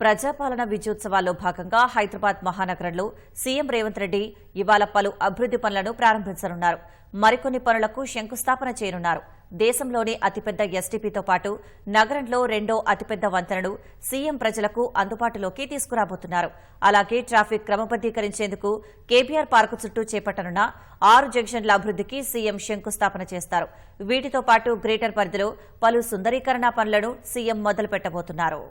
ప్రజాపాలన విజయోత్సవాల్లో భాగంగా హైదరాబాద్ మహానగరంలో సీఎం రేవంత్ రెడ్డి ఇవాళ పలు అభివృద్ది పనులను ప్రారంభించనున్నారు. మరికొన్ని పనులకు శంకుస్థాపన చేయనున్నారు. దేశంలోనే అతిపెద్ద ఎస్టీపీతో పాటు నగరంలో రెండో అతిపెద్ద వంతెనను సీఎం ప్రజలకు అందుబాటులోకి తీసుకురాబోతున్నారు. అలాగే ట్రాఫిక్ క్రమబద్దీకరించేందుకు కేబీఆర్ పార్కు చుట్టూ చేపట్టనున్న 6 జంక్షన్ల అభివృద్దికి సీఎం శంకుస్థాపన చేస్తారు. వీటితో పాటు గ్రేటర్ పరిధిలో పలు సుందరీకరణ పనులను సీఎం మొదలుపెట్టబోతున్నారు.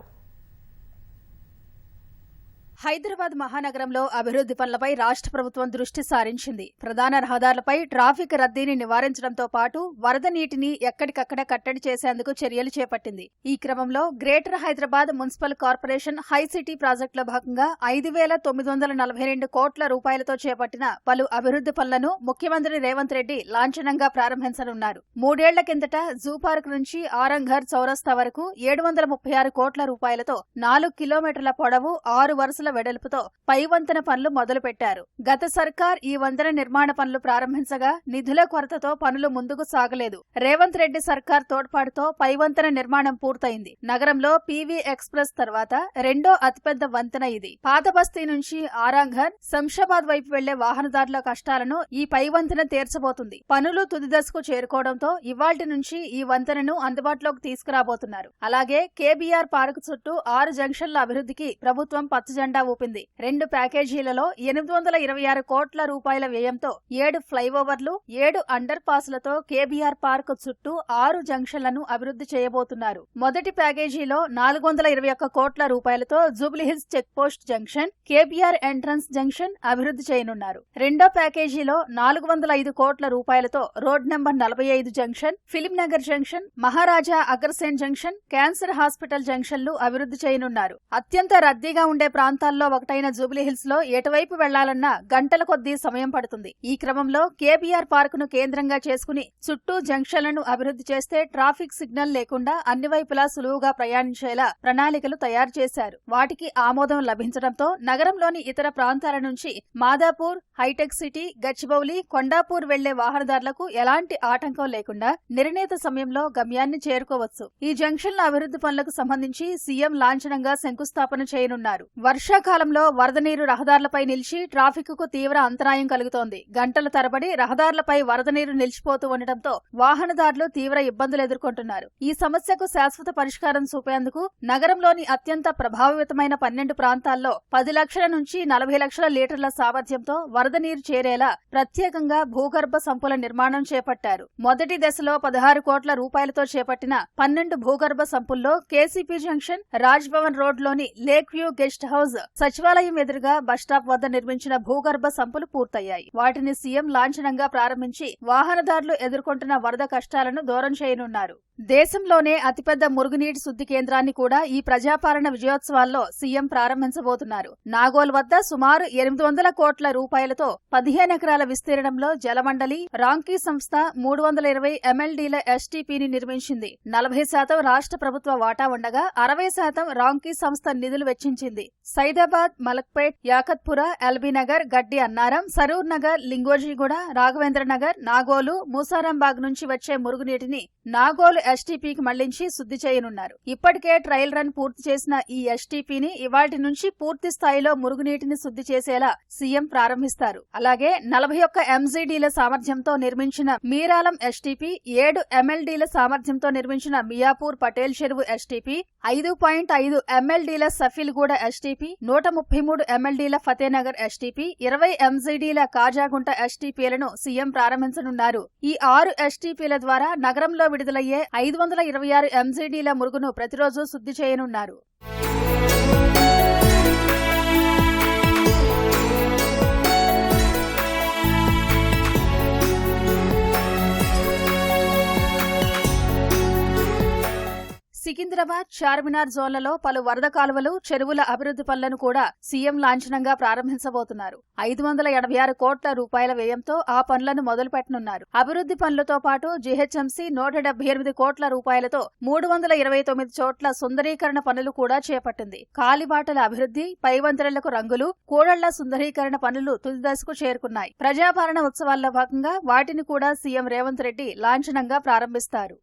హైదరాబాద్ మహానగరంలో అభివృద్ది పనులపై రాష్ట్ర ప్రభుత్వం దృష్టి సారించింది. ప్రధాన రహదారులపై ట్రాఫిక్ రద్దీని నివారించడంతో పాటు వరద నీటిని ఎక్కడికక్కడ కట్టడి చేసేందుకు చర్యలు చేపట్టింది. ఈ క్రమంలో గ్రేటర్ హైదరాబాద్ మున్సిపల్ కార్పొరేషన్ హైసిటీ ప్రాజెక్టులో భాగంగా 5,942 కోట్ల రూపాయలతో చేపట్టిన పలు అభివృద్ది పనులను ముఖ్యమంత్రి రేవంత్ రెడ్డి లాంఛనంగా ప్రారంభించనున్నారు. 3 ఏళ్ల కిందట జూ పార్క్ నుంచి ఆరంఘర్ చౌరస్తా వరకు 736 కోట్ల రూపాయలతో 4 కిలోమీటర్ల పొడవు 6 వరుసల వెడల్పుతో పై వంతెన పనులు మొదలుపెట్టారు. గత సర్కార్ ఈ వంతెన నిర్మాణ పనులు ప్రారంభించగా నిధుల కొరతతో పనులు ముందుకు సాగలేదు. రేవంత్ రెడ్డి సర్కార్ తోడ్పాటుతో పై వంతెన నిర్మాణం పూర్తయింది. నగరంలో పీవీ ఎక్స్ప్రెస్ తర్వాత రెండో అతిపెద్ద వంతెన ఇది. పాత బస్తీ నుంచి ఆరాంఘర్, శంషాబాద్ వైపు వెళ్లే వాహనదారుల కష్టాలను ఈ పై వంతెన తీర్చబోతుంది. పనులు తుది దశకు చేరుకోవడంతో ఇవాళ్టి నుంచి ఈ వంతెనను అందుబాటులోకి తీసుకురాబోతున్నారు. అలాగే కేబీఆర్ పార్కు చుట్టూ 6 జంక్షన్ల అభివృద్దికి ప్రభుత్వం పచ్చజెండా ఊపింది. 2 ప్యాకేజీలలో 826 కోట్ల రూపాయల వ్యయంతో 7 ఫ్లైఓవర్లు, 7 అండర్ పాస్లతో కేబీఆర్ పార్క్ చుట్టూ 6 జంక్షన్లను అభివృద్ది చేయబోతున్నారు. మొదటి ప్యాకేజీలో 421 కోట్ల రూపాయలతో Jubilee Hills checkpost junction, KBR entrance junction అభివృద్ది చేయనున్నారు. రెండో ప్యాకేజీలో 405 కోట్ల రూపాయలతో road number 45 junction, film Nagar junction, Maharaja Agrasen junction, cancer hospital జంక్షన్లు అభివృద్ది చేయనున్నారు. అత్యంత రద్దీగా ఉండే ప్రాంతాల్లో ఒకటైన జూబ్లీహిల్స్ లో ఎటువైపు వెళ్లాలన్నా గంటల కొద్దీ సమయం పడుతుంది. ఈ క్రమంలో కేబీఆర్ పార్క్ ను కేంద్రంగా చేసుకుని చుట్టూ జంక్షన్లను అభివృద్ది చేస్తే ట్రాఫిక్ సిగ్నల్ లేకుండా అన్ని వైపులా సులువుగా ప్రయాణించేలా ప్రణాళికలు తయారు చేశారు. వాటికి ఆమోదం లభించడంతో నగరంలోని ఇతర ప్రాంతాల నుంచి మాదాపూర్, హైటెక్ సిటీ, గచ్చిబౌలి, కొండాపూర్ వెళ్లే వాహనదారులకు ఎలాంటి ఆటంకం లేకుండా నిర్ణీత సమయంలో గమ్యాన్ని చేరుకోవచ్చు. ఈ జంక్షన్ల అభివృద్ది పనులకు సంబంధించి సీఎం లాంఛనంగా శంకుస్థాపన చేయనున్నారు. వర్షాకాలంలో వరద నీరు రహదారులపై నిలిచి ట్రాఫిక్ కు తీవ్ర అంతరాయం కలుగుతోంది. గంటల తరబడి రహదారులపై వరద నీరు నిలిచిపోతూ ఉండటంతో వాహనదారులు తీవ్ర ఇబ్బందులు ఎదుర్కొంటున్నారు. ఈ సమస్యకు శాశ్వత పరిష్కారం చూపేందుకు నగరంలోని అత్యంత ప్రభావితమైన 12 ప్రాంతాల్లో 10 లక్షల నుంచి 40 లక్షల లీటర్ల సామర్థ్యంతో వరద నీరు చేరేలా ప్రత్యేకంగా భూగర్భ సంపుల నిర్మాణం చేపట్టారు. మొదటి దశలో 16 కోట్ల రూపాయలతో చేపట్టిన 12 భూగర్భ సంపుల్లో కేసీపీ జంక్షన్, రాజ్ భవన్ రోడ్లోని లేక్ వ్యూ గెస్ట్ హౌస్, సచివాలయం ఎదురుగా బస్టాప్ వద్ద నిర్మించిన భూగర్భ సంపులు పూర్తయ్యాయి. వాటిని సీఎం లాంఛనంగా ప్రారంభించి వాహనదారులు ఎదుర్కొంటున్న వరద కష్టాలను దూరం చేయనున్నారు. దేశంలోనే అతిపెద్ద మురుగునీటి శుద్ధి కేంద్రాన్ని కూడా ఈ ప్రజాపాలన విజయోత్సవాల్లో సీఎం ప్రారంభించబోతున్నారు. నాగోల్ వద్ద సుమారు 800 కోట్ల రూపాయలతో 15 ఎకరాల విస్తీర్ణంలో జలమండలి, రాంకీ సంస్థ 320 ఎంఎల్డీల ఎస్టీపీని నిర్మించింది. 40% రాష్ట్ర ప్రభుత్వ వాటా ఉండగా 60% రాంకీ సంస్థ నిధులు వెచ్చించింది. సైదాబాద్, మలక్పేట్, యాకత్పుర, ఎల్బీ నగర్, గడ్డి అన్నారం, సరూర్ నగర్, లింగోజీగూడ, రాఘవేంద్ర నగర్, నాగోలు, మూసారాంబాగ్ నుంచి వచ్చే మురుగునీటిని నాగోలు ఎస్టీపీకి మళ్లించి శుద్ధి చేయనున్నారు. ఇప్పటికే ట్రయల్ రన్ పూర్తి చేసిన ఈ ఎస్టీపీని ఇవాళ్టి నుంచి పూర్తి స్థాయిలో మురుగునీటిని శుద్ధి చేసేలా సీఎం ప్రారంభిస్తారు. అలాగే 41 ఎంజీడీల సామర్థ్యంతో నిర్మించిన మీరాలం ఎస్టీపీ, 7 ఎంఎల్డీల సామర్థ్యంతో నిర్మించిన మియాపూర్ పటేల్ చెరువు ఎస్టీపీ, 5.5 ఎంఎల్డీల సఫీల్గూడ ఎస్టీపీ, 133 ఎంఎల్డీల ఫతేనగర్ ఎస్టీపీ, 20 ఎంజీడీల కాజాగుంట ఎస్టీపీలను సీఎం ప్రారంభించనున్నారు. ఈ 6 ఎస్టీపీల ద్వారా నగరంలో విడుదలయ్యే 526 ఎంజీడీల మురుగును ప్రతిరోజు శుద్ధి చేయనున్నారు. సికింద్రాబాద్, చార్మినార్ జోన్లలో పలు వరద కాలువలు, చెరువుల అభివృద్ది పనులను కూడా సీఎం లాంఛనంగా ప్రారంభించబోతున్నారు. 586 కోట్ల రూపాయల వ్యయంతో ఆ పనులను మొదలుపెట్టనున్నారు. అభివృద్ది పనులతో పాటు జీహెచ్ఎంసీ 178 కోట్ల రూపాయలతో 329 చోట్ల సుందరీకరణ పనులు కూడా చేపట్టింది. కాలిబాటల అభివృద్ది, పైవంతెనలకు రంగులు, కూడళ్ల సుందరీకరణ పనులు తుది దశకు చేరుకున్నాయి. ప్రజాపాలన ఉత్సవాల్లో భాగంగా వాటిని కూడా సీఎం రేవంత్ రెడ్డి లాంఛనంగా ప్రారంభిస్తారు.